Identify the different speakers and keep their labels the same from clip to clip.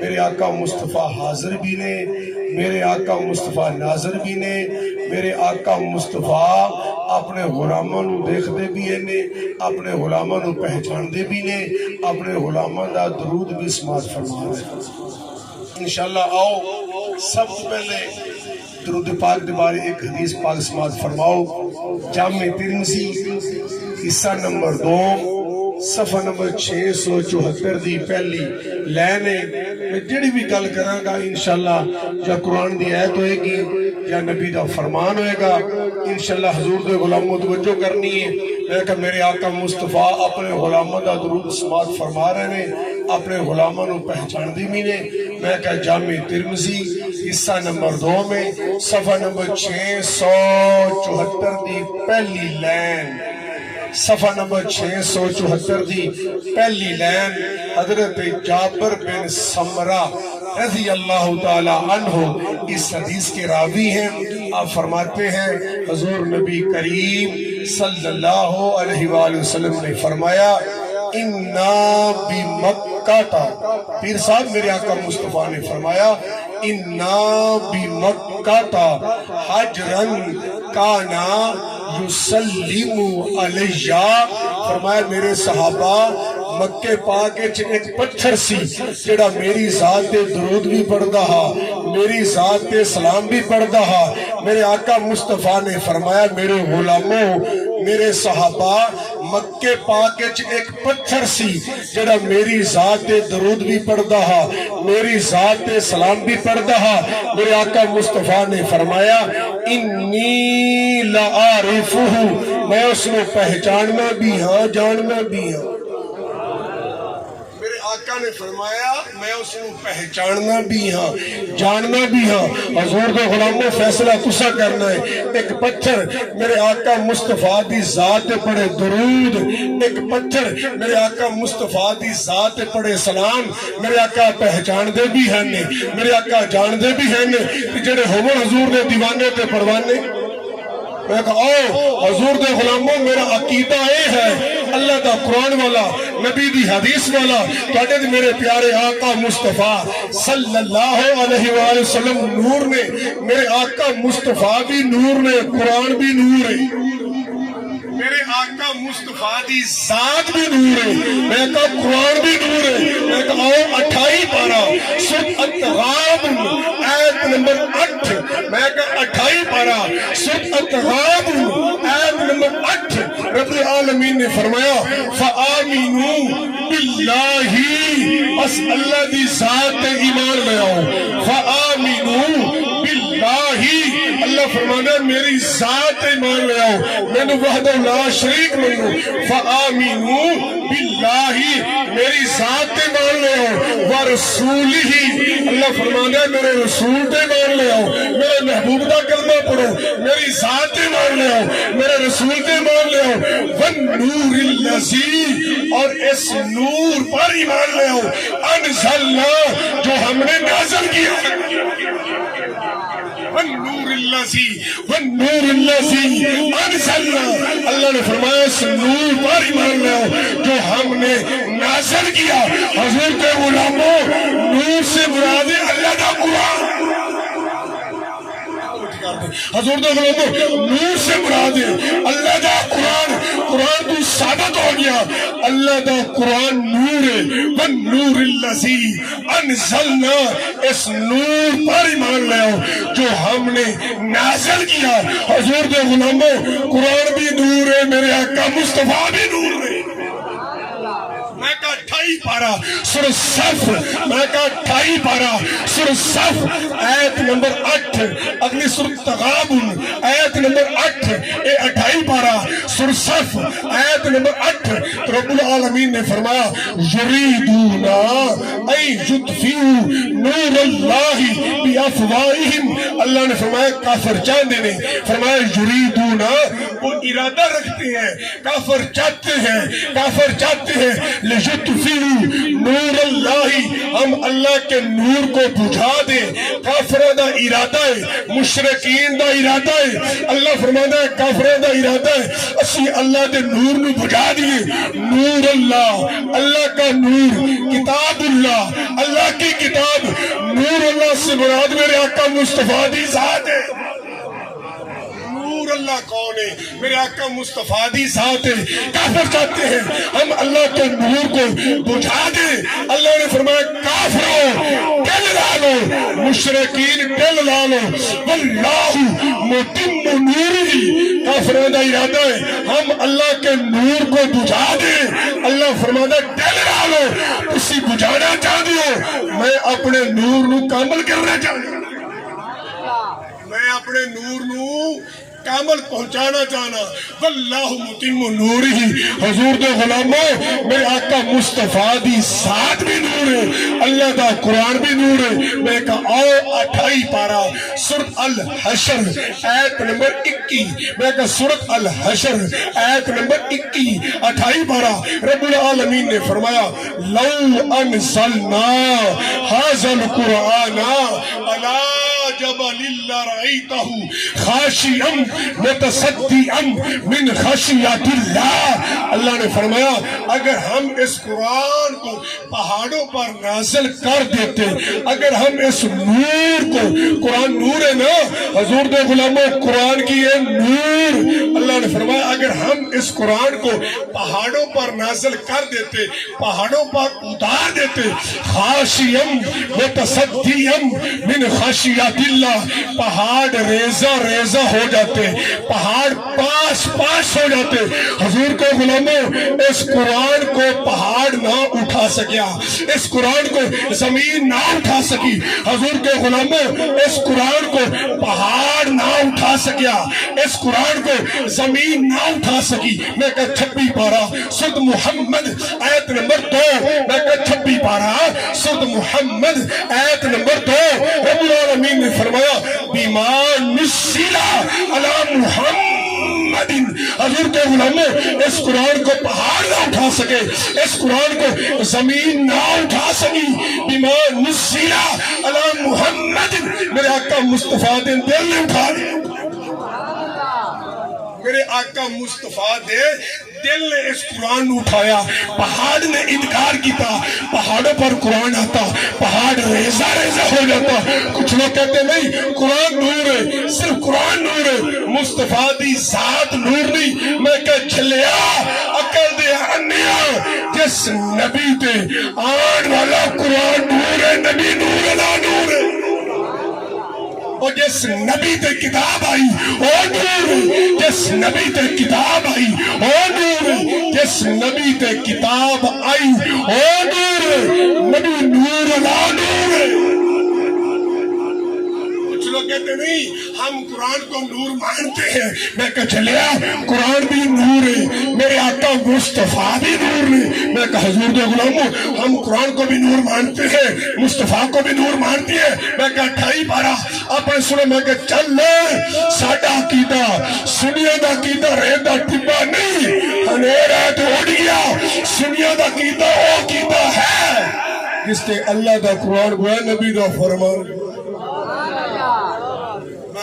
Speaker 1: میرے آقا مصطفیٰ حاضر بھی نے، میرے آقا مصطفیٰ ناظر بھی نے، میرے آقا مصطفیٰ اپنے غلاموں نو دیکھ دے بھی نے، اپنے غلاموں نو پہچان دے بھی نے، اپنے غلاموں دا درود بھی سماعت فرما رہے۔ انشاءاللہ آؤ سب سے پہلے درود پاک دے بارے ایک حدیث پاک سماعت فرماؤ۔ جامع ترمذی حصہ نمبر 2 صفحہ نمبر 674 دی پہلی لائن ہے۔ میں جڑی بھی گل کراں گا انشاءاللہ یا قرآن دی آیت ہوئے گی یا نبی دا فرمان ہوئے گا، انشاءاللہ حضور دے غلاموں توجہ کرنی ہے۔ میں کہا میرے آقا مصطفیٰ اپنے غلاموں دا درود سماعت فرما رہے ہیں، اپنے غلاموں نو پہچان دی بھی نے۔ میں کہا جامع ترمذی حصہ نمبر 2 میں صفحہ نمبر 674 دی پہلی لائن، صفحہ نمبر 674 دی پہلی لائن، حضرت جابر بن سمرہ رضی اللہ تعالی عنہ اس حدیث کے راوی ہیں۔ آپ فرماتے ہیں حضور نبی کریم صلی اللہ علیہ وآلہ وسلم نے فرمایا اِنَّا بِمَکَّةَ، پیر صاحب میرے آقا مصطفیٰ نے فرمایا اِنَّا بِمَکَّةَ حَجْرًا کَانَا یسلم علیہ، فرمایا میرے صحابہ مکے پاک ایک پتھر سی جڑا میری ذات تے درود بھی پڑھدا ہا، میری ذات تے سلام بھی پڑھدا ہا۔ میرے آقا مصطفیٰ نے فرمایا میرے غلاموں، میرے صحابہ مکے پاک ایک پتھر سی جڑا میری ذات تے درود بھی پڑھدا ہا، میری ذات تے سلام بھی پڑھدا ہا۔ میرے آقا مصطفیٰ نے فرمایا انی لعارفہ، میں اس نے پہچاننا بھی ہاں جاننا بھی ہاں۔ آقا نے فرمایا میں اس کو پہچاننا بھی ہاں جاننا بھی ہاں۔ حضور دے غلاموں فیصلہ تسا کرنا ہے، ایک پتھر میرے آقا مصطفیٰ دی ذات پڑھے درود، ایک پتھر میرے آقا مصطفیٰ دی ذات پڑھے سلام، میرے آقا پہچان دے بھی ہیں، میرے آقا جان دے بھی ہیں، جڑے ہومن حضور دے دیوانے تے پروانے۔ میں کہا آؤ حضور دے غلاموں میرا عقیدہ اے ہے اللہ دا قرآن والا، نبی دی حدیث والا، تواڈے دے میرے پیارے آقا مصطفیٰ صلی اللہ علیہ وآلہ وسلم نور نے، میرے آقا مصطفیٰ بھی نور نے، قرآن بھی نور ہے، میرے آقا مصطفیٰ دی ذات بھی نور ہے، میں کہا قرآن بھی نور ہے۔ میں کہا آؤ 28 پارہ سورۃ التغابن آیت نمبر 8، میں کہا 28 پارہ سورۃ التغابن آیت نمبر 8، رب العالمین نے فرمایا فآمنوا باللہ، بس اللہ دی ذات تے ایمان لے آؤ، فآمنوا باللہ، اللہ فرمانا میری ذات ایمان لے آؤ، میں نے وحدہ لا شریک منو، فآمنوا باللہ، میری ذات ایمان لے آؤ، ورسولہ، اللہ فرمانا میرے رسول تے ایمان لے آؤ، میرے محبوب دا کلمہ پڑھو، میری ذات ایمان لے آؤ، میرے رسول تے ایمان لے آؤ، والنور الذی، اور اس نور پر ایمان لے آؤ، انزلنا، جو ہم نے نازل کیا، والنور الذی انزلنا، اللہ نے فرمایا اس نور پر ایمان لے آؤ جو ہم نے نازل کیا۔ حضور کے غلاموں نور سے مراد اللہ کا قرآن، حضور دے غلاموں نور سے مراد ہے اللہ دا قرآن، قرآن تو ثابت ہو گیا اللہ دا قرآن نور ہے، والنور الذی انزلنا، اس نور پر ایمان لے آؤ جو ہم نے نازل کیا۔ حضور دے غلاموں قرآن بھی نور ہے، میرے آقا مصطفیٰ بھی نور ہے۔ میں کہا 28 پارہ سورۃ صف، میں کہا 28 پارہ سورۃ صف آیت نمبر 8، اگلی سورۃ تغابن آیت نمبر 8، اے 28 پارہ سورۃ صف آیت نمبر 8، رب العالمین نے فرمایا یریدون ان یطفئوا نور اللہ بافواہہم، اللہ نے فرمایا کافر چاہتے نے، فرمایا یریدون، وہ ارادہ رکھتے ہیں، کافر چاہتے ہیں، کافر چاہتے ہیں لیجتفئوا یطفئوا نور اللہ، ہم اللہ کے نور کو بجھا دیں۔ کافروں دا ارادہ ہے، مشرکین دا ارادہ ہے، اللہ فرماتا ہے کافروں دا ارادہ ہے اسی اللہ دے نور نو بجھا دیے۔ نور اللہ، اللہ کا نور، کتاب اللہ، اللہ کی کتاب۔ نور اللہ سے مراد میرے آقا مصطفیٰ دی ذات ہے۔ نور اللہ کون ہے؟ میرے آقا مصطفیٰ دی ذات ہے۔ کافر چاہتے ہیں ہم اللہ کے نور کو بجھا دیں۔ اللہ نے فرمایا کافروں دل لا لو، مشرکین دل لا لو، واللہ متم نورہ۔ کافروں کا ارادہ ہے ہم اللہ کے نور کو بجھا دیں۔ اللہ فرماتا ہے دل لا لو، تسی بجھانا چاہتے ہو، میں اپنے نور نو کامل کرنا چاہتا ہوں، میں اپنے نور نو کامل پہنچانا چاہنا۔ واللہ متم نورہ۔ حضور دے غلاموں، میرے آقا مصطفیٰ دی ذات بھی نور ہے، اللہ دا قرآن بھی نور ہے۔ میں کہا آؤ 28 پارہ سورۃ الحشر آیت نمبر 21، میں کہا سورۃ الحشر آیت نمبر 21 28 پارہ رب العالمین نے فرمایا لو انزلنا ھذا القرآن علی جبل لرأیتہ خاشعا متصدعا من خشیت اللہ۔ اللہ نے فرمایا اگر ہم اس قرآن کو پہاڑوں پر نازل کر دیتے، اگر ہم اس نور کو، قرآن نور ہے نا حضور دے غلاموں، قرآن کی یہ نور، اللہ نے فرمایا اگر ہم اس قرآن کو پہاڑوں پر نازل کر دیتے، پہاڑوں پر اتار دیتے، خاشعا متصدعا من خشیت اللہ، پہاڑ ریزہ ریزہ ہو جاتے، پہاڑ پاس پاس ہو جاتے۔ حضور کے غلاموں، اس قرآن کو پہاڑ نہ اٹھا سکیا، اس قرآن کو زمین نہ اٹھا سکی۔ حضور کے غلاموں، اس قرآن کو پہاڑ نہ اٹھا سکیا، اس قرآن کو زمین نہ اٹھا سکی۔ میں کہا 26 پارہ سورۃ محمد آیت نمبر 2، میں کہا 26 پارہ سورۃ محمد آیت نمبر 2، رب العالمین نے فرمایا بما نزل علی محمد۔ حضور کے غلاموں، اس قرآن کو پہاڑ نہ اٹھا سکے، اس قرآن کو زمین نہ اٹھا سکی۔ بما نزل علی محمد، میرے آقا مصطفیٰ دے دل نے اٹھا لیا، میرے آقا مصطفیٰ دے دل نے اس قرآن اٹھایا۔ پہاڑ نے انکار کیتا، پہاڑوں پر قرآن آتا، پہاڑ ریزہ ریزہ ہو جاتا۔ کچھ لوگ کہتے نہیں قرآن نور ہے، صرف قرآن نور ہے، مصطفیٰ دی ذات نور نہیں۔ میں کہ چلیا عقل دے انیا، جس نبی تے آن والا قرآن نور ہے، نبی نور اللہ نور ہے، اور جس نبی تے کتاب آئی وہ نور ہے، جس نبی تے کتاب آئی وہ نور ہے، جس نبی تے کتاب آئی وہ نور ہے، نبی نور اللہ نور ہے۔ کچھ لوگ کہتے نہیں ہم قرآن کو نور مانتے ہیں، میں کہا چلیا قرآن بھی نور ہے، میرے آقا مصطفیٰ بھی نور ہے۔ میں کہا حضور دے غلاموں، ہم قرآن کو بھی نور مانتے ہیں، مصطفیٰ کو بھی نور مانتے ہیں۔ میں کہا 28 پارہ اپنے سنے، میں کہا چل لے ساڈا عقیدہ سنیاں دا عقیدہ ریت دا ٹبا نہیں، اندھیرا تو اڑ گیا، سنیاں دا عقیدہ وہ عقیدہ ہے جس تے اللہ دا قرآن گویا، نبی دا فرمان۔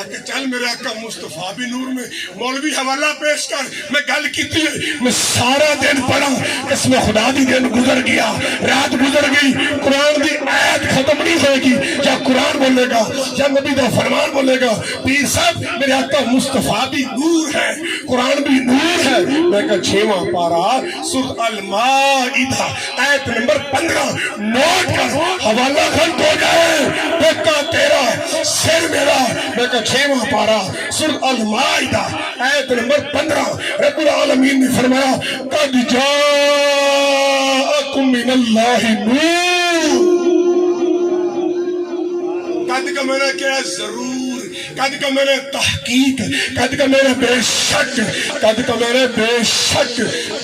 Speaker 1: کہ چل میرے آقا مصطفیٰ بھی نور میں، مولوی حوالہ پیش کر۔ میں گل کیتی ہے، میں سارا دن پڑھا، اس میں خدا دی دن گزر گیا، رات گزر گئی، قرآن دی آیت ختم نہیں ہوئے گی، یا قرآن بولے گا یا نبی دا فرمان بولے گا۔ پیر صاحب میرے آقا مصطفیٰ بھی نور ہے، قرآن بھی نور ہے۔ میں کہا 6واں پارہ سورۃ المائدہ آیت نمبر 15 نوٹ کر، حوالہ غلط ہو جائے ٹوکا تیرا سر میرا۔ میں کہا 6واں پارہ سورۃ المائدہ آیت نمبر 15، رب العالمین نے فرمایا قد جاءکم من اللہ نور۔ قد کا میں نے کیا ضرور، قد کا میں نے تحقیق، قد کا میں نے بے شک، قد کا میں نے بے شک،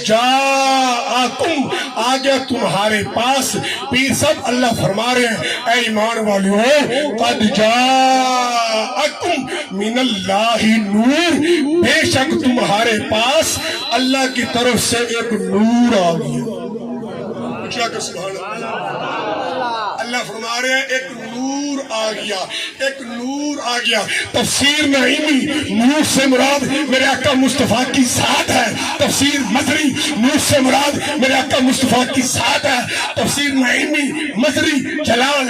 Speaker 1: جاءکم آ گیا تمہارے پاس۔ پیر صاحب اللہ فرما رہے ہیں اے ایمان والیوں، قد جاءکم من اللہ نور، بے شک تمہارے پاس اللہ کی طرف سے ایک نور آ گیا۔ اچھا کہ سبحان اللہ۔ اللہ فرما رہے ہیں ایک نور آ گیا، ایک نور آ گیا۔ تفسیر نعیمی نور سے مراد میرے آقا مصطفیٰ کی ذات ہے، تفسیر مظہری نور سے مراد میرے آقا مصطفیٰ کی ذات ہے، تفسیر نعیمی مظہری جلال